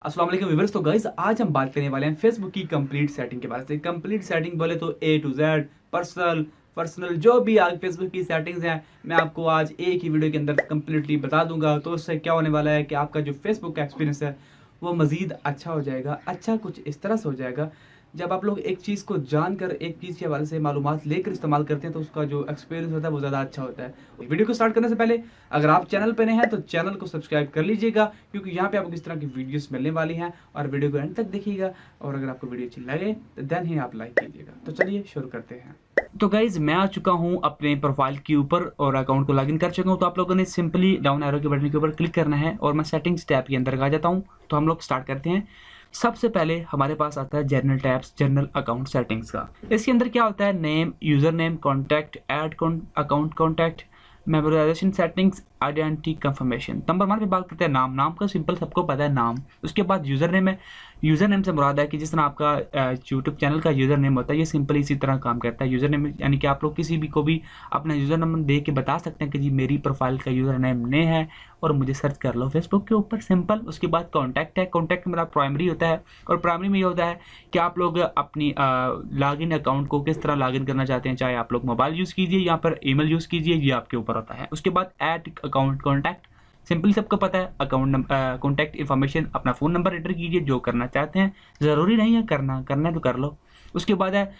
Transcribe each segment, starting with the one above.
अस्सलाम वालेकुम व्यूअर्स। तो गाइस आज हम बात करने वाले हैं फेसबुक की कंप्लीट सेटिंग के बारे में। कंप्लीट सेटिंग बोले तो ए टू जेड पर्सनल जो भी आज फेसबुक की सेटिंग्स हैं मैं आपको आज एक ही वीडियो के अंदर कंप्लीटली बता दूंगा। तो उससे क्या होने वाला है कि आपका जो फेसबुक का एक्सपीरियंस है वो मज़ीद अच्छा हो जाएगा। अच्छा कुछ इस तरह से हो जाएगा, जब आप लोग एक चीज़ को जानकर एक चीज़ के हवाले से मालूमात लेकर इस्तेमाल करते हैं तो उसका जो एक्सपीरियंस होता है वो ज़्यादा अच्छा होता है। वीडियो को स्टार्ट करने से पहले अगर आप चैनल पर नए हैं तो चैनल को सब्सक्राइब कर लीजिएगा, क्योंकि यहाँ पे आपको इस तरह की वीडियोस मिलने वाली हैं। और वीडियो को एंड तक देखिएगा और अगर आपको वीडियो अच्छी लगे तो देन ही आप लाइक कीजिएगा। तो चलिए शुरू करते हैं। तो गाइज मैं आ चुका हूँ अपने प्रोफाइल के ऊपर और अकाउंट को लॉगिन कर चुका हूँ। तो आप लोगों ने सिंपली डाउन एरो के बटन के ऊपर क्लिक करना है और मैं सेटिंग्स टैब के अंदर आ जाता हूँ। तो हम लोग स्टार्ट करते हैं। सबसे पहले हमारे पास आता है general tabs, general account settings का। इसके अंदर क्या होता है, name, user name, contact, add account contact, memorisation settings, identity confirmation. Number 1 पे बात करते हैं नाम का सिंपल सबको पता है नाम। उसके बाद यूज़र नेम है। यूज़र नेम से मुराद है कि जिस तरह आपका यूट्यूब चैनल का यूज़र नेम होता है, ये सिंपल इसी तरह काम करता है। यूज़र नेम यानी कि आप लोग किसी भी को भी अपना यूज़र नेम दे के बता सकते हैं कि जी मेरी प्रोफाइल का यूज़र नेम ने है और मुझे सर्च कर लो फेसबुक के ऊपर, सिंपल। उसके बाद कॉन्टैक्ट है। कॉन्टैक्ट मेरा प्राइमरी होता है और प्राइमरी में ये होता है कि आप लोग अपनी लॉगिन अकाउंट को किस तरह लॉगिन करना चाहते हैं, चाहे आप लोग मोबाइल यूज़ कीजिए या फिर ईमेल यूज़ कीजिए, ये आपके ऊपर होता है। उसके बाद ऐड अकाउंट कॉन्टैक्ट, सिंपली सबको पता है अकाउंट कॉन्टैक्ट इन्फॉर्मेशन, अपना फ़ोन नंबर एंटर कीजिए, जो करना चाहते हैं। ज़रूरी नहीं है करना है तो कर लो। उसके बाद है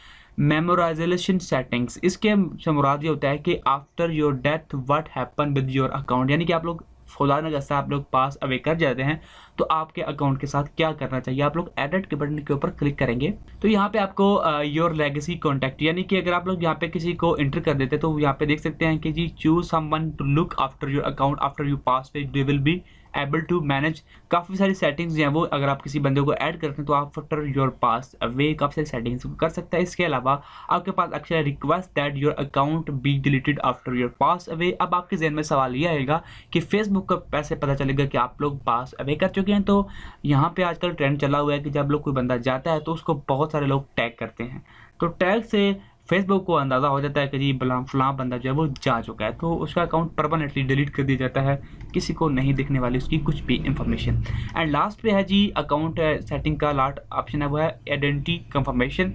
मेमोराइजेशन सेटिंग्स। इसके से मुराद ये होता है कि after your death what happen with your account, यानी कि आप लोग खुदा न खास्ता आप लोग पास अवे कर जाते हैं तो आपके अकाउंट के साथ क्या करना चाहिए। आप लोग एडिट के बटन के ऊपर क्लिक करेंगे तो यहाँ पे आपको योर लेगेसी कॉन्टैक्ट, यानी कि अगर आप लोग यहाँ पे किसी को एंटर कर देते हैं तो यहाँ पे देख सकते हैं कि जी choose someone to look after your account after you pass they will be able to manage. काफ़ी सारी सेटिंग्स हैं वो, अगर आप किसी बंदे को ऐड करते हैं तो आप आफ्टर योर पास वे काफ़ी सारी सेटिंग्स कर सकते हैं। इसके अलावा आपके पास अक्सर request that your account be deleted after your pass away. अब आपके जहन में सवाल ये आएगा कि फेसबुक का पैसे पता चलेगा कि आप लोग पास अवे कर चुके हैं। तो यहाँ पे आजकल ट्रेंड चला हुआ है कि जब लोग कोई बंदा जाता है तो उसको बहुत सारे लोग टैग करते हैं। तो टैग से फेसबुक को अंदाज़ा हो जाता है कि जी फलां बंदा जो है वो जा चुका है, तो उसका अकाउंट परमानेंटली डिलीट कर दिया जाता है, किसी को नहीं दिखने वाली उसकी कुछ भी इंफॉर्मेशन। एंड लास्ट पे है जी अकाउंट सेटिंग का लास्ट ऑप्शन है, वो है identity confirmation.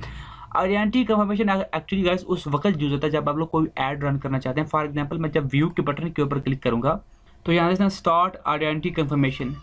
Identity confirmation actually guys उस वक्त यूज होता है जब आप लोग कोई ऐड रन करना चाहते हैं। फॉर एग्जांपल मैं जब व्यू के बटन के ऊपर क्लिक करूंगा तो यहाँ से स्टार्ट आइडेंटिटी कंफर्मेशन,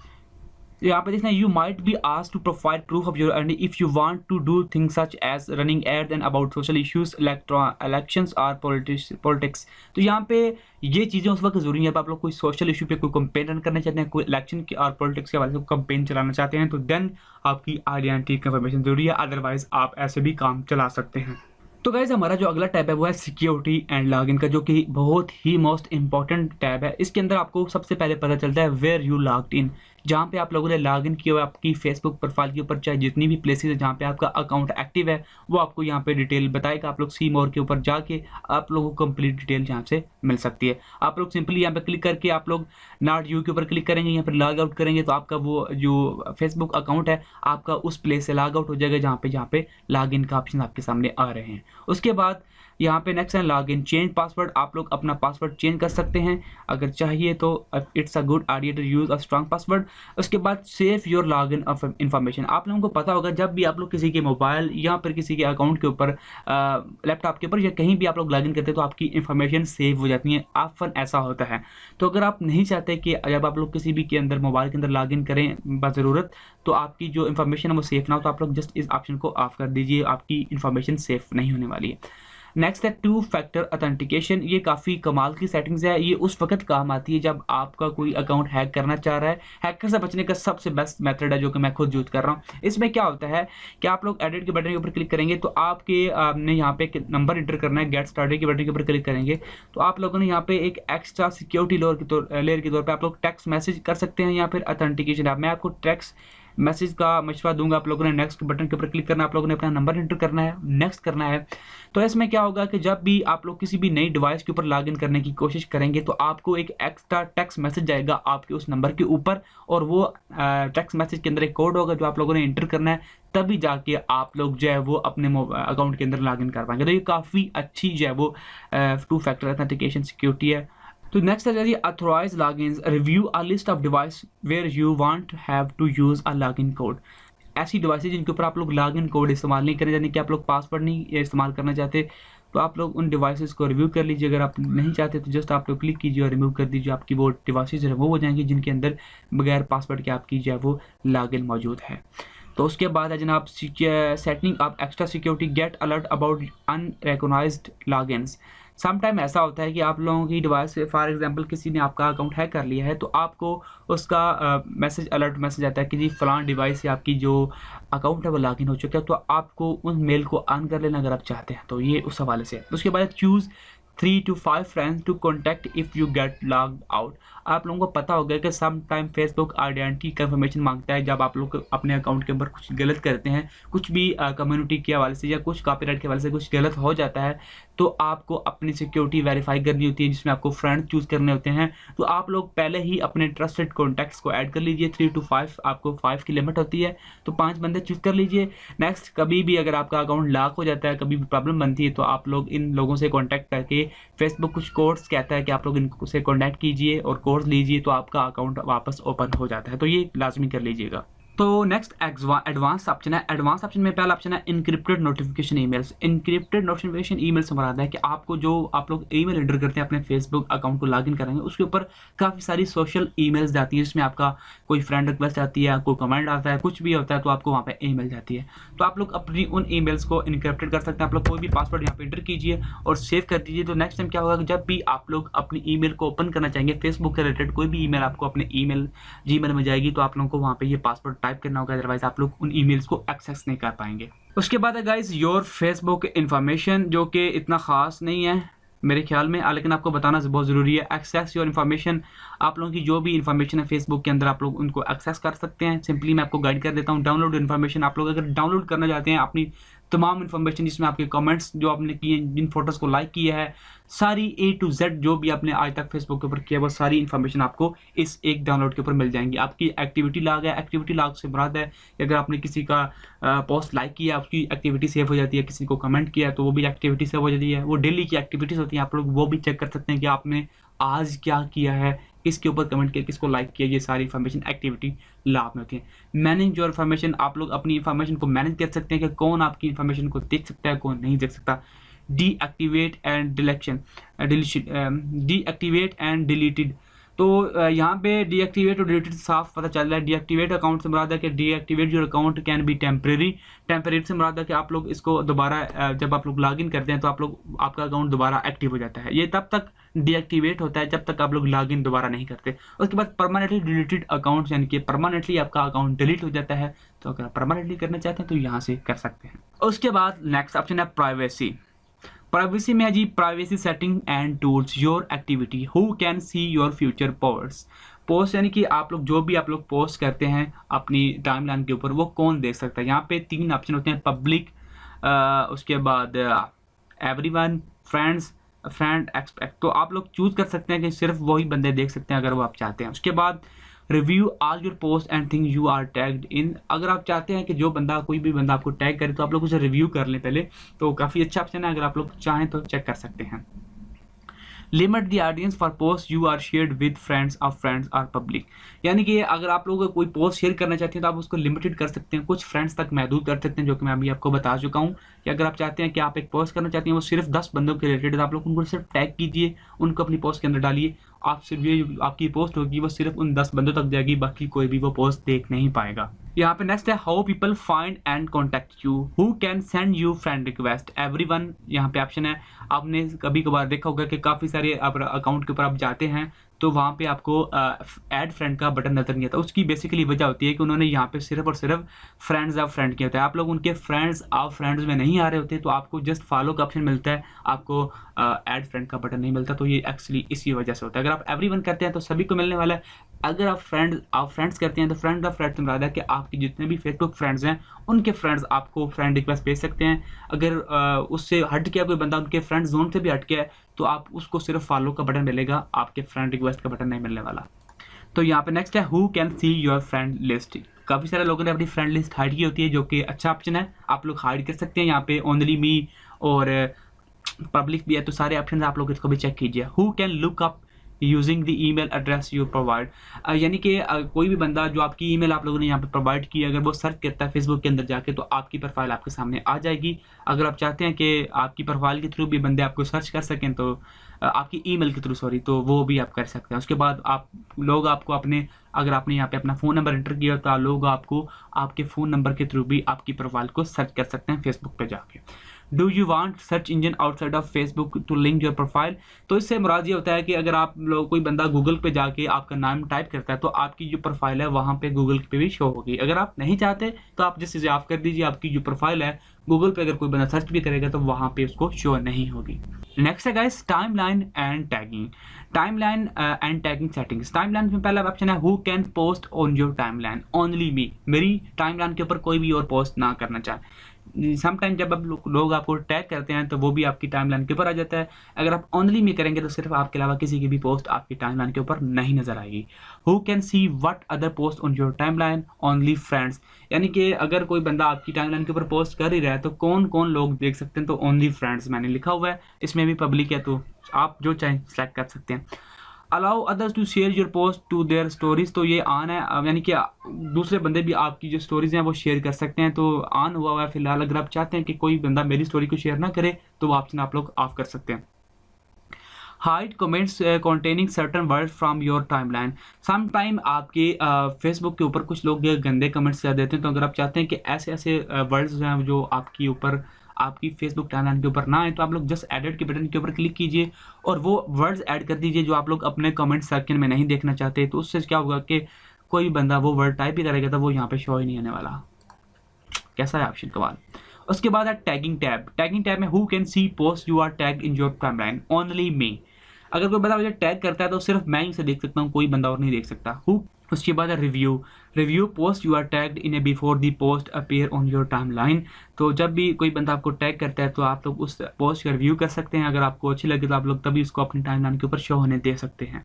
यहाँ पे देखना you might be asked to provide proof of your identity if you want to do things such as running ad and about social issues elections और पॉलिटिक्स। तो यहाँ पे ये चीज़ें उस वक्त जरूरी है जब आप लोग कोई सोशल इशू पे कोई कंपेन रन करना चाहते हैं, कोई इलेक्शन की और पॉलिटिक्स के हवाले से कंपेन चलाना चाहते हैं, तो देन आपकी आइडेंटिटी कंफर्मेशन जरूरी है, अदरवाइज आप ऐसे भी काम चला सकते हैं। तो गाइज हमारा जो अगला टैब है वो है सिक्योरिटी एंड लॉगिन का, जो कि बहुत ही मोस्ट इंपॉर्टेंट टैब है। इसके अंदर आपको सबसे पहले पता चलता है वेयर यू लॉग्ड इन, जहाँ पे आप लोगों ने लॉगिन किया हुआ आपकी फेसबुक प्रोफाइल के ऊपर, चाहे जितनी भी प्लेसेस है जहाँ पे आपका अकाउंट एक्टिव है वो आपको यहाँ पे डिटेल बताएगा। आप लोग सी मोर के ऊपर जाके आप लोगों को कंप्लीट डिटेल यहाँ से मिल सकती है। आप लोग सिंपली यहाँ पे क्लिक करके आप लोग नॉट यू के ऊपर क्लिक करेंगे, यहाँ पर लॉग आउट करेंगे तो आपका वो जो फेसबुक अकाउंट है आपका उस प्लेस से लॉग आउट हो जाएगा जहाँ पे लॉगिन का ऑप्शन आपके सामने आ रहे हैं। उसके बाद यहाँ पे नेक्स्ट है लॉगिन चेंज पासवर्ड। आप लोग अपना पासवर्ड चेंज कर सकते हैं अगर चाहिए तो, it's a good idea to use a strong password. उसके बाद save your login of information. आप लोगों को पता होगा जब भी आप लोग किसी के मोबाइल या फिर किसी के अकाउंट के ऊपर लैपटॉप के ऊपर या कहीं भी आप लोग लॉगिन करते हैं तो आपकी इन्फॉर्मेशन सेव हो जाती है, ऑप्शन ऐसा होता है। तो अगर आप नहीं चाहते कि जब आप लोग किसी भी के अंदर मोबाइल के अंदर लॉगिन करें बाज़रूरत तो आपकी जो इन्फॉर्मेशन है वो सेफ ना हो, तो आप लोग जस्ट इस ऑप्शन को ऑफ कर दीजिए, आपकी इन्फॉर्मेशन सेफ नहीं होने वाली है। नेक्स्ट है 2 फैक्टर ऑथेंटिकेशन। ये काफ़ी कमाल की सेटिंग्स है, ये उस वक्त काम आती है जब आपका कोई अकाउंट हैक करना चाह रहा है। हैकर से बचने का सबसे बेस्ट मेथड है जो कि मैं खुद यूज़ कर रहा हूँ। इसमें क्या होता है कि आप लोग एडिट के बटन के ऊपर क्लिक करेंगे तो आपने यहाँ पे एक नंबर इंटर करना है, गेट स्टार्टेड के बटन के ऊपर क्लिक करेंगे तो आप लोगों ने यहाँ पे एक एक्स्ट्रा सिक्योरिटी लेयर के तौर पर आप लोग टेक्स्ट मैसेज कर सकते हैं या फिर ऑथेंटिकेशन ऐप। मैं आपको टेक्स्ट मैसेज का मशवरा दूंगा। आप लोगों ने नेक्स्ट बटन के ऊपर क्लिक करना है, आप लोगों ने अपना नंबर एंटर करना है, नेक्स्ट करना है। तो इसमें क्या होगा कि जब भी आप लोग किसी भी नई डिवाइस के ऊपर लॉगिन करने की कोशिश करेंगे तो आपको एक एक्स्ट्रा टेक्स्ट मैसेज जाएगा आपके उस नंबर के ऊपर और वो टेक्स्ट मैसेज के अंदर एक कोड होगा जो आप लोगों ने एंटर करना है, तभी जाके आप लोग जो है वो अपने अकाउंट के अंदर लॉगिन कर पाएंगे। तो ये काफ़ी अच्छी जो है वो 2 फैक्टर ऑथेंटिकेशन सिक्योरिटी है। तो नेक्स्ट है जी authorize logins, review a list of device where you want have to use a login code. ऐसी डिवाइसेज जिनके ऊपर आप लोग लॉगिन कोड इस्तेमाल नहीं करें, यानी कि आप लोग पासवर्ड नहीं इस्तेमाल करना चाहते, तो आप लोग उन डिवाइसेस को रिव्यू कर लीजिए। अगर आप नहीं चाहते तो जस्ट आप लोग क्लिक कीजिए और रिमूव कर दीजिए, आपकी वो डिवाइसेज रिमूव हो जाएंगी जिनके अंदर बगैर पासवर्ड के आपकी जो है वो लॉगिन मौजूद है। तो उसके बाद है जनाब setting of extra security, get alert about unrecognised logins. Sometime ऐसा होता है कि आप लोगों की डिवाइस पे फॉर एग्जांपल किसी ने आपका अकाउंट हैक कर लिया है, तो आपको उसका मैसेज अलर्ट मैसेज आता है कि जी फलां डिवाइस से आपकी जो अकाउंट है वो लॉगिन हो चुका है, तो आपको उस मेल को ऑन कर लेना अगर आप चाहते हैं तो। ये उस हवाले से। उसके बाद choose 3 to 5 friends to contact if you get logged out. आप लोगों को पता होगा कि some time Facebook identity confirmation मांगता है जब आप लोग अपने अकाउंट के ऊपर कुछ गलत करते हैं, कुछ भी कम्युनिटी के हवाले से या कुछ कॉपीराइट के हवाले से कुछ गलत हो जाता है, तो आपको अपनी सिक्योरिटी वेरीफाई करनी होती है जिसमें आपको फ्रेंड चूज़ करने होते हैं। तो आप लोग पहले ही अपने ट्रस्टेड कॉन्टैक्ट्स को ऐड कर लीजिए। 3 to 5 आपको 5 की लिमिट होती है, तो 5 बंदे चूज़ कर लीजिए। नेक्स्ट, कभी भी अगर आपका अकाउंट लॉक हो जाता है, कभी भी प्रॉब्लम बनती है, तो आप लोग इन लोगों से कॉन्टैक्ट करके, फेसबुक कुछ कोड्स कहता है कि आप लोग इनसे कॉन्टैक्ट कीजिए और कोड्स लीजिए, तो आपका अकाउंट वापस ओपन हो जाता है। तो ये लाजमी कर लीजिएगा। तो नेक्स्ट एडवांस ऑप्शन है। एडवांस ऑप्शन में पहला ऑप्शन है encrypted notification emails. Encrypted notification email से मुराद है कि आपको जो आप लोग ईमेल एंटर करते हैं अपने फेसबुक अकाउंट को लॉगिन करेंगे, उसके ऊपर काफ़ी सारी सोशल ईमेल्स जाती हैं जिसमें आपका कोई फ्रेंड रिक्वेस्ट आती है, कोई कमेंट आता है, कुछ भी होता है, तो आपको वहाँ पे ईमेल जाती है। तो आप लोग अपनी उन ईमेल्स को इनक्रिप्टेड कर सकते हैं। आप लोग कोई भी पासवर्ड यहाँ पे एंटर कीजिए और सेव कर दीजिए। तो नेक्स्ट टाइम क्या होगा कि जब भी आप लोग अपनी ईमेल को ओपन करना चाहेंगे, फेसबुक के रिलेटेड कोई भी ईमेल आपको अपने ईमेल जीमेल में जाएगी, तो आप लोगों को वहाँ पे ये पासवर्ड टाइप करना होगा, अदरवाइज आप लोग उन ईमेल्स को एक्सेस नहीं कर पाएंगे। उसके बाद है गाइस योर फेसबुक इन्फॉर्मेशन, जो कि इतना खास नहीं है मेरे ख्याल में, लेकिन आपको बताना बहुत ज़रूरी है। एक्सेस योर इन्फॉर्मेशन, आप लोगों की जो भी इन्फॉर्मेशन है फेसबुक के अंदर आप लोग उनको एक्सेस कर सकते हैं। सिंपली मैं आपको गाइड कर देता हूँ। डाउनलोड इन्फॉर्मेशन, आप लोग अगर डाउनलोड करना चाहते हैं अपनी तमाम इन्फॉर्मेशन, जिसमें आपके कमेंट्स जो आपने किए, जिन फोटोज़ को लाइक किया है, सारी A to Z जो भी आपने आज तक फेसबुक के ऊपर किया, वो सारी इन्फॉर्मेशन आपको इस एक डाउनलोड के ऊपर मिल जाएंगी। आपकी एक्टिविटी लॉग है, एक्टिविटी लॉग से मुराद है कि अगर आपने किसी का पोस्ट लाइक किया, उसकी एक्टिविटी सेव हो जाती है, किसी को कमेंट किया तो वो भी एक्टिविटी सेव हो जाती है। वो डेली की एक्टिविटीज़ होती हैं, आप लोग वो भी चेक कर सकते हैं कि आपने आज क्या किया है, किसके ऊपर कमेंट किया, किसको लाइक किया, ये सारी इन्फॉर्मेशन एक्टिविटी लॉग में होती है। मैनेज योर इन्फॉर्मेशन, आप लोग अपनी इन्फॉर्मेशन को मैनेज कर सकते हैं कि कौन आपकी इन्फॉर्मेशन को देख सकता है, कौन नहीं देख सकता। Deactivate and deactivate and deleted, तो यहाँ पे डीएक्टिवेट और डिलीटेड साफ पता चल रहा है। डीएक्टिवेट अकाउंट से मुराद है कि deactivate your account can be temporary. Temporary से मुराद है कि आप लोग इसको दोबारा जब आप लोग लॉगिन करते हैं तो आप लोग आपका अकाउंट दोबारा एक्टिव हो जाता है। ये तब तक डीएक्टिवेट होता है जब तक आप लोग लॉगिन दोबारा नहीं करते। उसके बाद परमानेंटली डिलीटेड अकाउंट, यानी कि परमानेंटली आपका अकाउंट डिलीट हो जाता है। तो अगर आप परमानेंटली करना चाहते हैं तो यहाँ से कर सकते हैं। उसके बाद नेक्स्ट ऑप्शन है प्राइवेसी। प्राइवेसी में है जी privacy setting and tools your activity, who can see your future post, यानी कि आप लोग जो भी आप लोग पोस्ट करते हैं अपनी टाइमलाइन के ऊपर, वो कौन देख सकता है। यहाँ पे 3 ऑप्शन होते हैं, पब्लिक, उसके बाद एवरीवन, फ्रेंड एक्सपेक्ट। तो आप लोग चूज कर सकते हैं कि सिर्फ वही बंदे देख सकते हैं अगर वो आप चाहते हैं। उसके बाद review all your post and thing you are tagged in, अगर आप चाहते हैं कि जो बंदा कोई भी बंदा आपको टैग करे तो आप लोग उसे रिव्यू कर लें पहले, तो काफ़ी अच्छा ऑप्शन है, अगर आप लोग चाहें तो चेक कर सकते हैं। Limit the audience for post you are shared with friends of friends or public, यानी कि अगर आप लोग कोई पोस्ट शेयर करना चाहते हैं तो आप उसको लिमिटेड कर सकते हैं, कुछ फ्रेंड्स तक महदूद कर सकते हैं, जो कि मैं अभी आपको बता चुका हूँ कि अगर आप चाहते हैं कि आप एक पोस्ट करना चाहते हैं वो सिर्फ 10 बंदों के रिलेटेड, तो आप लोग उनको सिर्फ टैग कीजिए, उनको अपनी पोस्ट के अंदर डालिए, आप सिर्फ ये आपकी पोस्ट होगी वो सिर्फ उन 10 बंदों तक जाएगी, बाकी कोई भी वो पोस्ट देख नहीं पाएगा। यहाँ पे नेक्स्ट है how people find and contact you, who can send you friend request, everyone यहाँ पे ऑप्शन है। आपने कभी कभार देखा होगा कि काफ़ी सारे अकाउंट के ऊपर आप जाते हैं तो वहाँ पे आपको ऐड फ्रेंड का बटन नजर नहीं आता। उसकी बेसिकली वजह होती है कि उन्होंने यहाँ पे सिर्फ और सिर्फ फ्रेंड्स ऑफ फ्रेंड किया होता है, आप लोग उनके फ्रेंड्स ऑफ फ्रेंड्स में नहीं आ रहे होते, तो आपको जस्ट फॉलो का ऑप्शन मिलता है, आपको ऐड फ्रेंड का बटन नहीं मिलता। तो ये एक्चुअली इसी वजह से होता है। अगर आप एवरीवन करते हैं तो सभी को मिलने वाला है, अगर आप फ्रेंड्स करते हैं तो फ्रेंड ऑफ फ्रेंड्स से मुराद है कि आपके जितने भी फेसबुक फ्रेंड्स हैं उनके फ्रेंड्स आपको फ्रेंड रिक्वेस्ट भेज सकते हैं। अगर उससे हट गया कोई बंदा, उनके फ्रेंड जोन से भी हट गया है, तो आप उसको सिर्फ फॉलो का बटन मिलेगा, आपके फ्रेंड रिक्वेस्ट का बटन नहीं मिलने वाला। तो यहाँ पे नेक्स्ट है who can see your friend list, काफ़ी सारे लोगों ने अपनी फ्रेंड लिस्ट हाइड की होती है, जो कि अच्छा ऑप्शन है, आप लोग हाइड कर सकते हैं। यहाँ पे ओनली मी और पब्लिक भी है, तो सारे ऑप्शन आप लोग इसको भी चेक कीजिए। Who can look up using the email address you provide. यानी कि कोई भी बंदा जो आपकी ईमेल आप लोगों ने यहाँ पे प्रोवाइड की, अगर वो सर्च करता है फेसबुक के अंदर जाके, तो आपकी प्रोफाइल आपके सामने आ जाएगी। अगर आप चाहते हैं कि आपकी प्रोफाइल के थ्रू भी बंदे आपको सर्च कर सकें, तो आपकी ईमेल के थ्रू सॉरी, तो वो भी आप कर सकते हैं। उसके बाद आप लोग आपको अपने, अगर आपने यहाँ पे अपना फ़ोन नंबर एंटर किया तो लोग आपको आपके फ़ोन नंबर के थ्रू भी आपकी प्रोफाइल को सर्च कर सकते हैं फेसबुक पे जाके। Do you want search engine outside of Facebook to link your profile. तो इससे मुराद ये होता है कि अगर आप लोग, कोई बंदा गूगल पे जाके आपका नाम टाइप करता है, तो आपकी जो प्रोफाइल है वहाँ पे गूगल पे भी शो होगी। अगर आप नहीं चाहते तो आप जैसे ऑफ कर दीजिए, आपकी जो प्रोफाइल है गूगल पे अगर कोई बंदा सर्च भी करेगा तो वहाँ पे उसको शो नहीं होगी। नेक्स्ट है guys timeline and tagging. Timeline and tagging settings. Timeline में पहला ऑप्शन है who can post on your timeline, only me. मेरी टाइमलाइन के ऊपर कोई भी और पोस्ट ना करना चाहे। समटाइम जब आप लोग आपको टैग करते हैं तो वो भी आपकी टाइमलाइन के ऊपर आ जाता है। अगर आप ओनली में करेंगे तो सिर्फ आपके अलावा किसी की भी पोस्ट आपकी टाइमलाइन के ऊपर नहीं नजर आएगी। Who can see what other post on your timeline, only friends. यानी कि अगर कोई बंदा आपकी टाइमलाइन के ऊपर पोस्ट कर ही रहा है तो कौन कौन लोग देख सकते हैं, तो ओनली फ्रेंड्स मैंने लिखा हुआ है, इसमें भी पब्लिक है तो आप जो चाहें सेलेक्ट कर सकते हैं। Allow others to share your post to their stories, तो ये ऑन है, यानी कि दूसरे बंदे भी आपकी जो स्टोरीज हैं वो शेयर कर सकते हैं, तो ऑन हुआ हुआ है फिलहाल। अगर आप चाहते हैं कि कोई बंदा मेरी स्टोरी को शेयर ना करे तो वो ऑप्शन आप लोग ऑफ कर सकते हैं। Hide comments containing certain word from your timeline. Some time आपके फेसबुक के ऊपर कुछ लोग गंदे कमेंट्स कर देते हैं, तो अगर आप चाहते हैं कि ऐसे ऐसे वर्ड्स हैं जो आपके ऊपर, आपकी फेसबुक टाइमलाइन के ऊपर ना आए, तो आप लोग जस्ट एडिट के बटन के ऊपर क्लिक कीजिए और वो वर्ड्स ऐड कर दीजिए जो आप लोग अपने कमेंट सेक्शन में नहीं देखना चाहते। तो उससे क्या होगा कि कोई बंदा वो वर्ड टाइप ही करेगा तो वो यहाँ पे शो ही नहीं होने वाला। कैसा है ऑप्शन कमाल। उसके बाद है टैगिंग टैब। टैगिंग टैब में who can C post you R tag in your timeline, only me. अगर कोई बंदा मुझे टैग करता है तो सिर्फ मैं ही उसे देख सकता हूँ, कोई बंदा और नहीं देख सकता। हु। उसके बाद है review. Review post you are tagged in a before the post appear on your timeline. तो जब भी कोई बंदा आपको टैग करता है तो आप लोग उस पोस्ट का रिव्यू कर सकते हैं। अगर आपको अच्छी लगे तो आप लोग तभी उसको अपनी टाइमलाइन के ऊपर शो होने दे सकते हैं।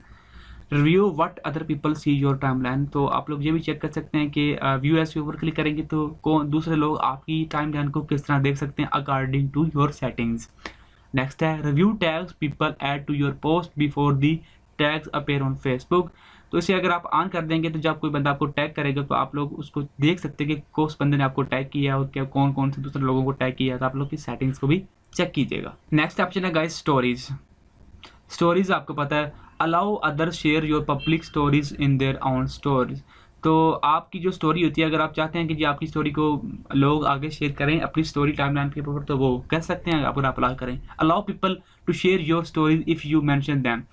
Review what other people see your timeline, तो आप लोग ये भी चेक कर सकते हैं कि व्यू एस के ऊपर क्लिक करेंगे तो कौन दूसरे लोग आपकी टाइमलाइन को किस तरह देख सकते हैं according to your settings. Next है review tags people add to your post before the tags appear on Facebook. तो इसे अगर आप ऑन कर देंगे तो जब कोई बंदा आपको टैग करेगा तो आप लोग उसको देख सकते हैं कि कौन बंदे ने आपको टैग किया है और क्या कौन कौन से दूसरे लोगों को टैग किया है, तो आप लोग की सेटिंग्स को भी चेक कीजिएगा। नेक्स्ट ऑप्शन है गाइस स्टोरीज। स्टोरीज आपको पता है allow other share your public stories in their on stories. तो आपकी जो स्टोरी होती है, अगर आप चाहते हैं कि जी आपकी स्टोरी को लोग आगे शेयर करें अपनी स्टोरी टाइमलाइन के ऊपर, तो वो कर सकते हैं अगर आप अलाउ करें। Allow people to share your stories if you mention them.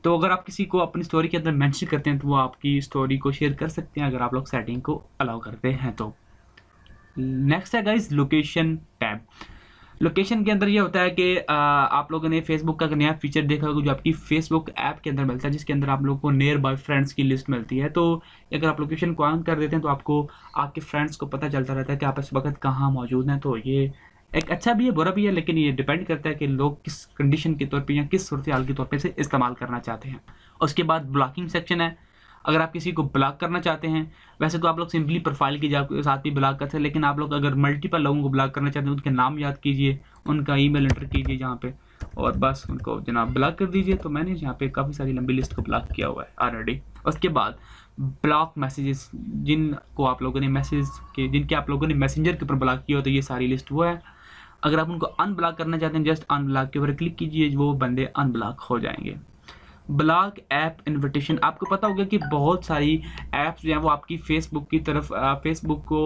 तो अगर आप किसी को अपनी स्टोरी के अंदर मेंशन करते हैं तो वो आपकी स्टोरी को शेयर कर सकते हैं अगर आप लोग सेटिंग को अलाउ करते हैं तो। नेक्स्ट है गाइस लोकेशन टैब। लोकेशन के अंदर ये होता है कि आप लोगों ने फेसबुक का नया फीचर देखा होगा जो आपकी फेसबुक ऐप के अंदर मिलता है, जिसके अंदर आप लोगों को नियर बाय फ्रेंड्स की लिस्ट मिलती है। तो अगर आप लोकेशन को ऑन कर देते हैं तो आपको आपके फ्रेंड्स को पता चलता रहता है कि आप इस वक्त कहाँ मौजूद हैं। तो ये एक अच्छा भी है बुरा भी है, लेकिन ये डिपेंड करता है कि लोग किस कंडीशन के तौर पे या किस सूरत हाल के तौर पे इसे इस्तेमाल करना चाहते हैं। उसके बाद ब्लॉकिंग सेक्शन है। अगर आप किसी को ब्लॉक करना चाहते हैं, वैसे तो आप लोग सिंपली प्रोफाइल के साथ भी ब्लॉक कर सकते हैं, लेकिन आप लोग अगर मल्टीपल लोगों को ब्लॉक करना चाहते हैं उनके नाम याद कीजिए, उनका ईमेल एंटर कीजिए जहाँ पे, और बस उनको जनाब ब्लॉक कर दीजिए। तो मैंने यहाँ पे काफ़ी सारी लंबी लिस्ट को ब्लॉक किया हुआ है ऑलरेडी। उसके बाद ब्लॉक मैसेजेस, जिनको आप लोगों ने जिनके आप लोगों ने मैसेंजर के ऊपर ब्लॉक किया हो, तो ये सारी लिस्ट वो है। अगर आप उनको अनब्लॉक करना चाहते हैं जस्ट अनब्लॉक के ऊपर क्लिक कीजिए, वो बंदे अनब्लॉक हो जाएंगे। Block app invitation. आपको पता होगा कि बहुत सारी ऐप्स जो हैं वो आपकी फेसबुक की तरफ फेसबुक को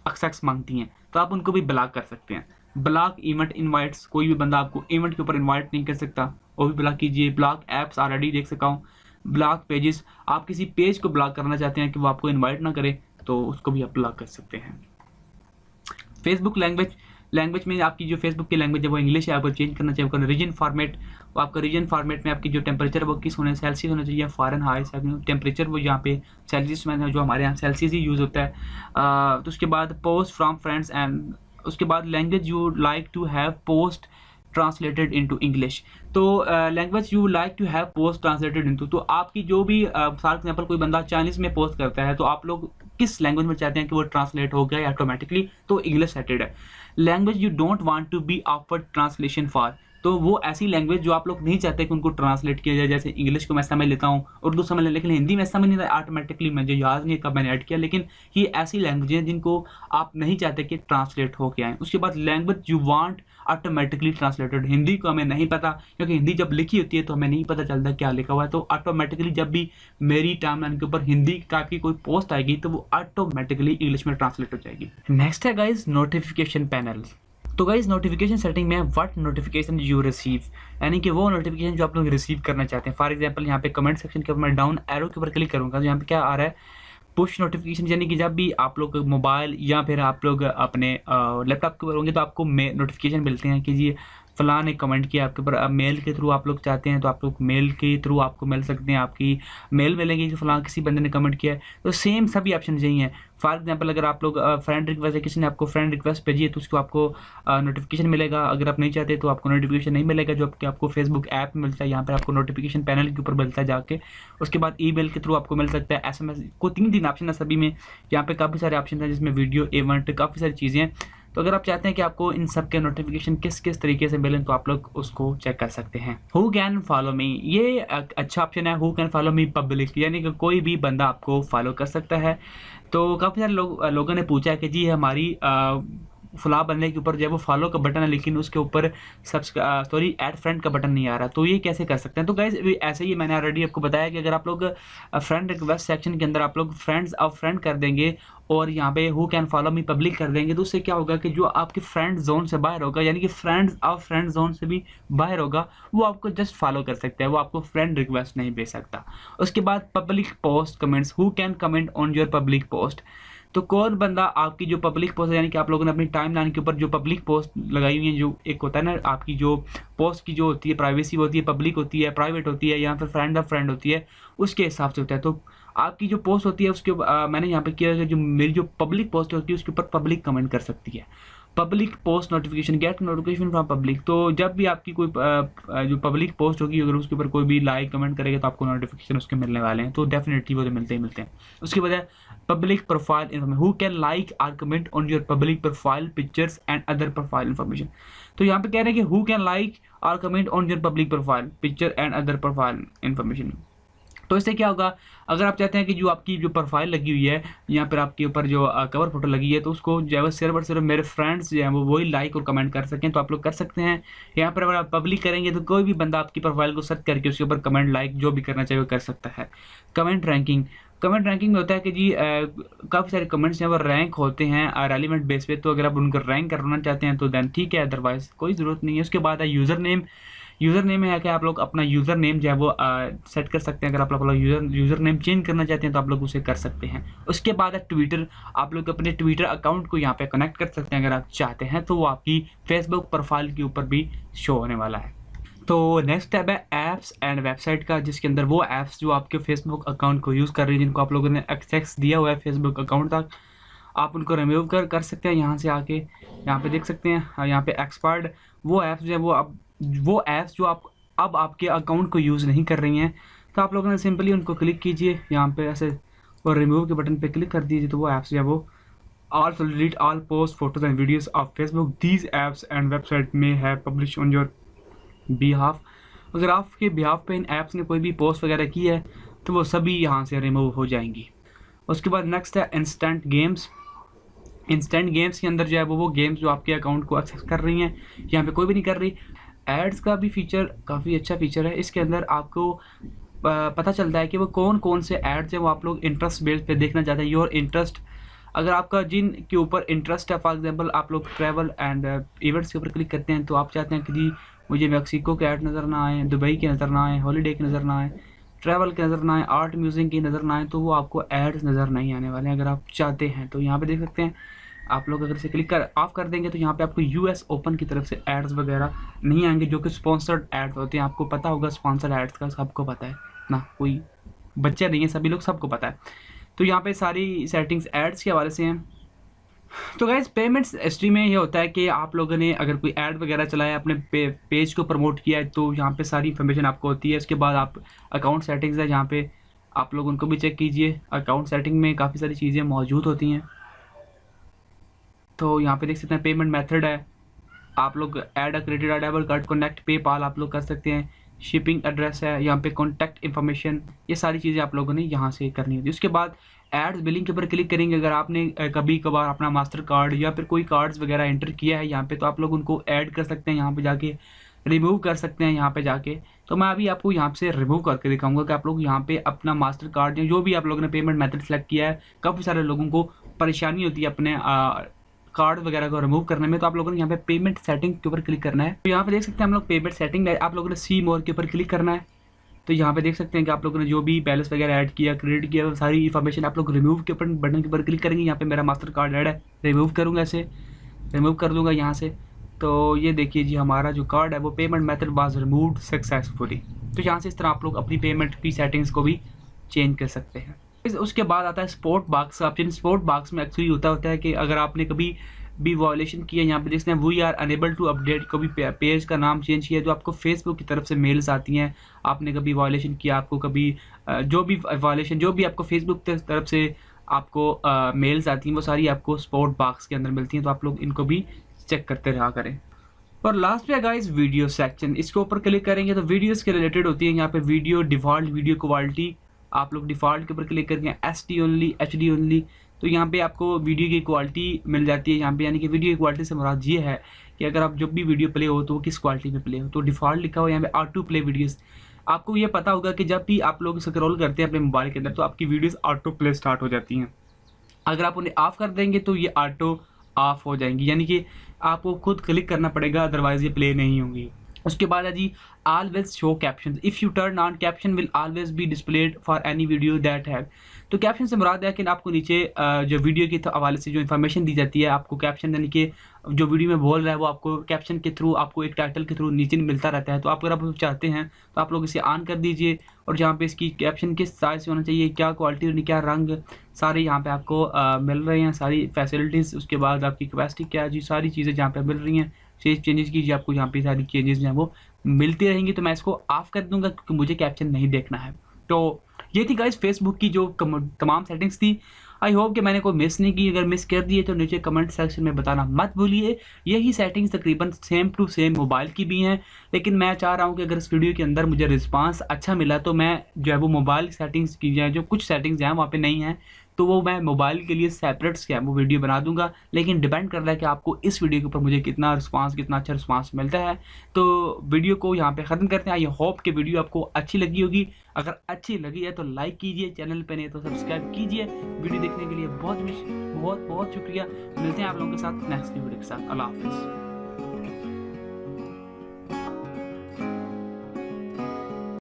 एक्सेस मांगती हैं, तो आप उनको भी ब्लॉक कर सकते हैं। ब्लॉक इवेंट इनवाइट्स, कोई भी बंदा आपको इवेंट के ऊपर इनवाइट नहीं कर सकता, वो भी ब्लॉक कीजिए। ब्लॉक ऐप्स ऑलरेडी देख सका हूँ। ब्लॉक पेजेस, आप किसी पेज को ब्लॉक करना चाहते हैं कि वो आपको इन्वाइट ना करे, तो उसको भी आप ब्लॉक कर सकते हैं। फेसबुक लैंग्वेज में आपकी जो फेसबुक की लैंग्वेज है वो इंग्लिश है, आपको चेंज करना चाहिए। आपका रीजन फॉर्मेट, वो आपका रीजन फॉर्मेट में आपकी जो टेम्परेचर वो किस होने, सेल्सियस होना चाहिए, फॉरेन हाइट टेम्परेचर वो यहाँ पे सेल्सियस में, जो हमारे यहाँ सेल्सियस ही यूज़ होता है। तो उसके बाद पोस्ट फ्रॉम फ्रेंड्स एंड उसके बाद language you like to have post translated into English. तो language you like to have post translated into, तो आपकी जो भी फॉर एग्जांपल कोई बंदा चाइनीज़ में पोस्ट करता है तो आप लोग किस लैंग्वेज में चाहते हैं कि वो ट्रांसलेट हो गया ऑटोमेटिकली, तो इंग्लिश सेटेड है। Language you don't want to be offered translation for, तो वो ऐसी लैंग्वेज जो आप लोग नहीं चाहते कि उनको ट्रांसलेट किया जाए, जैसे इंग्लिश को मैं समझ लेता हूँ, उर्दू समझ लेता, लेकिन हिंदी में समझ नहीं आता ऑटोमेटिकली, मुझे याद नहीं कब मैंने ऐड किया, लेकिन ये ऐसी लैंग्वेज है जिनको आप नहीं चाहते कि ट्रांसलेट होके आए। उसके बाद language you want automatically translated, Hindi को हमें नहीं पता, क्योंकि हिंदी जब लिखी होती है तो हमें नहीं पता चलता क्या लिखा हुआ है, तो ऑटोमेटिकली जब भी मेरी टाइमलाइन के ऊपर हिंदी का की कोई पोस्ट आएगी तो वो ऑटोमेटिकली इंग्लिश में ट्रांसलेट हो जाएगी। नेक्स्ट है गाइस नोटिफिकेशन पैनल। तो गाइस नोटिफिकेशन सेटिंग में व्हाट नोटिफिकेशन यू रिसीव, यानी कि वो नोटिफिकेशन जो आप लोग रिसीव करना चाहते हैं। फॉर एग्जांपल यहाँ पे कमेंट सेक्शन के ऊपर मैं डाउन एरो के ऊपर क्लिक करूंगा तो यहाँ पे क्या आ रहा है, पुश नोटिफिकेशन, यानी कि जब भी आप लोग मोबाइल या फिर आप लोग अपने लैपटॉप के ऊपर होंगे तो आपको नोटिफिकेशन मिलते हैं कि जी फलां ने कमेंट किया आपके ऊपर। अब मेल के थ्रू आप लोग चाहते हैं तो आप लोग मेल के थ्रू आपको मिल सकते हैं, आपकी मेल मिलेंगी कि फलां किसी बंदे ने कमेंट किया है। तो सेम सभी ऑप्शन यही हैं। फॉर एग्जांपल अगर आप लोग फ्रेंड रिक्वेस्ट है, किसी ने आपको फ्रेंड रिक्वेस्ट भेजी है तो उसको आपको नोटिफिकेशन मिलेगा। अगर आप नहीं चाहते तो आपको नोटिफिकेशन नहीं मिलेगा, जो आपको फेसबुक ऐप में मिलता है, यहाँ पर आपको नोटिफिकेशन पैनल के ऊपर मिलता है जाके। उसके बाद ईमेल के थ्रू आपको मिल सकता है, SMS को 3 ऑप्शन है सभी में। यहाँ पे काफ़ी सारे ऑप्शन हैं जिसमें वीडियो, इवेंट, काफ़ी सारी चीज़ें हैं। तो अगर आप चाहते हैं कि आपको इन सब के नोटिफिकेशन किस किस तरीके से मिलें तो आप लोग उसको चेक कर सकते हैं। हु कैन फॉलो मी, ये अच्छा ऑप्शन है। Who can follow me public, यानी कि कोई भी बंदा आपको फॉलो कर सकता है। तो काफ़ी सारे लोगों ने पूछा है कि जी हमारी फला बंदे के ऊपर जो है वो फॉलो का बटन है लेकिन उसके ऊपर ऐड फ्रेंड का बटन नहीं आ रहा, तो ये कैसे कर सकते हैं। तो गाइस ऐसे ही मैंने ऑलरेडी आपको बताया कि अगर आप लोग फ्रेंड रिक्वेस्ट सेक्शन के अंदर आप लोग फ्रेंड्स ऑफ फ्रेंड कर देंगे और यहाँ पे who can follow me public कर देंगे तो उससे क्या होगा कि जो आपके फ्रेंड जोन से बाहर होगा, यानी कि फ्रेंड्स ऑफ फ्रेंड जोन से भी बाहर होगा, वो आपको जस्ट फॉलो कर सकते हैं, वो आपको फ्रेंड रिक्वेस्ट नहीं भेज सकता। उसके बाद public post comments, who can comment on your public post, तो कौन बंदा आपकी जो पब्लिक पोस्ट है, यानी कि आप लोगों ने अपनी टाइमलाइन के ऊपर जो पब्लिक पोस्ट लगाई हुई है, जो एक होता है ना आपकी जो पोस्ट की जो होती है प्राइवेसी होती है, पब्लिक होती है, प्राइवेट होती है, या फिर फ्रेंड ऑफ फ्रेंड होती है, उसके हिसाब से होता है। तो आपकी जो पोस्ट होती है उसके मैंने यहाँ पे किया है, जो मेरी जो पब्लिक पोस्ट होती है उसके ऊपर पब्लिक कमेंट कर सकती है। Public post notification, get notification from public, तो जब भी आपकी कोई जो पब्लिक पोस्ट होगी अगर उसके ऊपर कोई भी लाइक कमेंट करेगा तो आपको नोटिफिकेशन उसके मिलने वाले हैं, तो डेफिनेटली वो तो मिलते ही मिलते हैं। उसके बाद public profile information, who can like or comment on your public profile pictures and other profile information. तो यहाँ पे कह रहे हैं कि who can like or comment on your public profile picture and other profile information. तो इससे क्या होगा, अगर आप चाहते हैं कि जो आपकी जो प्रोफाइल लगी हुई है यहाँ पर आपके ऊपर जो कवर फोटो लगी है तो उसको जो है सिर्फ मेरे फ्रेंड्स जो हैं वो वही लाइक और कमेंट कर सकें, तो आप लोग कर सकते हैं। यहाँ पर अगर आप पब्लिक करेंगे तो कोई भी बंदा आपकी प्रोफाइल को सर्च करके उसके ऊपर कमेंट लाइक जो भी करना चाहिए वो कर सकता है। कमेंट रैंकिंग, कमेंट रैंकिंग में होता है कि जी काफ़ी सारे कमेंट्स हैं वो रैंक होते हैं रेलिवेंट बेस पे, तो अगर आप उनको रैंक करना चाहते हैं तो देन ठीक है, अदरवाइज कोई ज़रूरत नहीं है। उसके बाद है यूज़र नेम। यूज़र नेम है कि आप लोग अपना यूज़र नेम जो है वो सेट कर सकते हैं। अगर आप लोग यूज़र नेम चेंज करना चाहते हैं तो आप लोग उसे कर सकते हैं। उसके बाद है ट्विटर, आप लोग अपने ट्विटर अकाउंट को यहाँ पे कनेक्ट कर सकते हैं अगर आप चाहते हैं, तो वो आपकी फेसबुक प्रोफाइल के ऊपर भी शो होने वाला है। तो नेक्स्ट टैब है ऐप्स एंड वेबसाइट का, जिसके अंदर वो ऐप्स जो आपके फेसबुक अकाउंट को यूज़ कर रही है, जिनको आप लोगों ने एक्सेस दिया हुआ है फेसबुक अकाउंट तक, आप उनको रिमूव कर सकते हैं। यहाँ से आके यहाँ पे देख सकते हैं, यहाँ पे एक्सपायर्ड वो ऐप्स जो है वो ऐप्स जो आप अब आपके अकाउंट को यूज़ नहीं कर रही हैं, तो आप लोगों ने सिंपली उनको क्लिक कीजिए यहाँ पे ऐसे और रिमूव के बटन पे क्लिक कर दीजिए, तो वो ऐप्स जो है वो also delete all post photos and videos of Facebook these apps and website में है पब्लिश ऑन योर बिहाफ। अगर आपके बिहाफ पे इन ऐप्स ने कोई भी पोस्ट वगैरह की है तो वो सभी यहाँ से रिमूव हो जाएंगी। उसके बाद नेक्स्ट है इंस्टेंट गेम्स। इंस्टेंट गेम्स के अंदर जो है वो गेम्स जो आपके अकाउंट को एक्सेस कर रही हैं, यहाँ पे कोई भी नहीं कर रही। एड्स का भी फीचर काफ़ी अच्छा फीचर है, इसके अंदर आपको पता चलता है कि वो कौन कौन से एड्स हैं वो आप लोग इंटरेस्ट बेस पे देखना चाहते हैं। योर इंटरेस्ट, अगर आपका जिन के ऊपर इंटरेस्ट है, फॉर एग्जांपल आप लोग ट्रैवल एंड इवेंट्स के ऊपर क्लिक करते हैं तो आप चाहते हैं कि जी मुझे मैक्सिको के ऐड नज़र ना आए, दुबई के नज़र ना आए, हॉलीडे के नज़र ना आए, ट्रैवल के नज़र ना आए, आर्ट म्यूजिक की नज़र ना आए, तो वो आपको एड्स नज़र नहीं आने वाले हैं अगर आप चाहते हैं। तो यहाँ पे देख सकते हैं आप लोग अगर इसे क्लिक कर ऑफ कर देंगे तो यहाँ पे आपको यूएस ओपन की तरफ से एड्स वगैरह नहीं आएंगे, जो कि स्पॉन्सर्ड एड्स होते हैं। आपको पता होगा स्पॉन्सर्ड एड्स का, सबको पता है ना, कोई बच्चे नहीं है, सभी लोग सबको पता है। तो यहाँ पे सारी सेटिंग्स एड्स के हवाले से हैं। तो गाइज पेमेंट्स हिस्ट्री में ये होता है कि आप लोगों ने अगर कोई ऐड वगैरह चलाया, अपने पेज को प्रमोट किया है, तो यहाँ पे सारी इन्फॉर्मेशन आपको होती है। इसके बाद आप अकाउंट सेटिंग्स है, जहाँ पे आप लोग उनको भी चेक कीजिए। अकाउंट सेटिंग में काफ़ी सारी चीज़ें मौजूद होती हैं। तो यहाँ पे देख सकते हैं पेमेंट मेथड है, आप लोग ऐड अ क्रेडिट और डेबिट कार्ड, कनेक्ट पेपाल आप लोग कर सकते हैं, शिपिंग एड्रेस है, यहाँ पे कॉन्टैक्ट इन्फॉर्मेशन, ये सारी चीज़ें आप लोगों ने यहाँ से करनी होती है। उसके बाद एड्स बिलिंग के ऊपर क्लिक करेंगे। अगर आपने कभी कभार अपना मास्टर कार्ड या फिर कोई कार्ड्स वगैरह एंटर किया है यहाँ पे, तो आप लोग उनको ऐड कर सकते हैं, यहाँ पे जाके रिमूव कर सकते हैं यहाँ पे जाके। तो मैं अभी आपको यहाँ से रिमूव करके दिखाऊंगा कि आप लोग यहाँ पे अपना मास्टर कार्ड या जो भी आप लोगों ने पेमेंट मेथड सेलेक्ट किया है, काफ़ी सारे लोगों को परेशानी होती है अपने कार्ड वगैरह को रिमूव करने में। तो आप लोगों ने यहाँ पे पेमेंट सेटिंग के ऊपर क्लिक करना है। तो यहाँ पे देख सकते हैं हम लोग पेमेंट सेटिंग में आप लोगों ने सी मोर के ऊपर क्लिक करना है। तो यहाँ पे देख सकते हैं कि आप लोगों ने जो भी बैलेंस वगैरह ऐड किया, क्रेडिट किया, वो सारी इन्फॉर्मेशन आप लोग रिमूव के ऊपर बटन के ऊपर क्लिक करेंगे। यहाँ पे मेरा मास्टर कार्ड ऐड है, रिमूव करूँगा, इसे रिमूव कर दूँगा यहाँ से। तो ये देखिए जी, हमारा जो कार्ड है वो payment method was removed successfully. तो यहाँ से इस तरह आप लोग अपनी पेमेंट की सेटिंग्स को भी चेंज कर सकते हैं। उसके बाद आता है sport box option. Sport box में एक्चुअली होता है कि अगर आपने कभी भी वायलेशन किया, यहाँ पे देखते हैं we are unable to update, कभी पेज का नाम चेंज किया, तो आपको फेसबुक की तरफ से मेल्स आती हैं। आपने कभी वायलेशन किया, आपको कभी जो भी वायलेशन जो भी आपको फेसबुक की तरफ से आपको मेल्स आती हैं, वो सारी आपको स्पोर्ट बॉक्स के अंदर मिलती हैं। तो आप लोग इनको भी चेक करते रहा करें। और लास्ट में गाइस वीडियो सेक्शन, इसके ऊपर क्लिक करेंगे तो वीडियोस के रिलेटेड होती है। यहाँ पे वीडियो डिफ़ॉल्ट वीडियो क्वालिटी, आप लोग डिफ़ॉल्ट के ऊपर क्लिक करके SD ओनली, HD ओनली, तो यहाँ पे आपको वीडियो की क्वालिटी मिल जाती है यहाँ पे। यानी कि वीडियो की क्वालिटी से मुराद ये है कि अगर आप जब भी वीडियो प्ले हो तो वो किस क्वालिटी में प्ले हो। तो डिफ़ॉल्ट लिखा हुआ यहाँ पे ऑटो प्ले वीडियोज़। आपको ये पता होगा कि जब भी आप लोग स्क्रॉल करते हैं अपने मोबाइल के अंदर तो आपकी वीडियोज़ ऑटो प्ले स्टार्ट हो जाती हैं। अगर आप उन्हें ऑफ कर देंगे तो ये ऑटो ऑफ हो जाएंगी, यानी कि आपको खुद क्लिक करना पड़ेगा, अदरवाइज ये प्ले नहीं होंगी। उसके बाद है जी always show caption. If you turn on caption will always be displayed for any video that have. तो कैप्शन से मुराद है कि आपको नीचे जो वीडियो के हवाले से जो इन्फॉर्मेशन दी जाती है, आपको कैप्शन यानी कि जो वीडियो में बोल रहा है वो आपको कैप्शन के थ्रू, आपको एक टाइटल के थ्रू नीचे मिलता रहता है। तो आप अगर आप चाहते हैं तो आप लोग इसे ऑन कर दीजिए, और जहाँ पे इसकी कैप्शन किस साइज होना चाहिए, क्या क्वालिटी होनी, क्या रंग, सारे यहाँ पे आपको मिल रहे हैं, सारी फैसिलिटीज़। उसके बाद आपकी कैपेसिटी क्या है जी, सारी चीज़ें जहाँ पे मिल रही हैं। चेंजेस कीजिए, आपको यहाँ पे सारी चेंजेस जो हैं वो मिलती रहेंगी। तो मैं इसको ऑफ कर दूंगा क्योंकि मुझे कैप्शन नहीं देखना है। तो ये थी गाइस फेसबुक की जो तमाम सेटिंग्स थी। आई होप कि मैंने कोई मिस नहीं की। अगर मिस कर दिए तो नीचे कमेंट सेक्शन में बताना मत भूलिए। यही सेटिंग्स तकरीबन सेम टू सेम मोबाइल की भी हैं, लेकिन मैं चाह रहा हूँ कि अगर इस वीडियो के अंदर मुझे रिस्पांस अच्छा मिला तो मैं जो है वो मोबाइल सेटिंग्स की जाए, जो कुछ सेटिंग्स हैं वहाँ पे नहीं हैं, तो वो मैं मोबाइल के लिए सेपरेट क्या वो वीडियो बना दूंगा। लेकिन डिपेंड कर रहा है कि आपको इस वीडियो के ऊपर मुझे कितना अच्छा रिस्पांस मिलता है। तो वीडियो को यहाँ पे ख़त्म करते हैं। आई होप कि वीडियो आपको अच्छी लगी होगी। अगर अच्छी लगी है तो लाइक कीजिए, चैनल पे नहीं तो सब्सक्राइब कीजिए। वीडियो देखने के लिए बहुत बहुत शुक्रिया। मिलते हैं आप लोगों के साथ नेक्स्ट वीडियो के साथ। अल्लाह हाफिज़।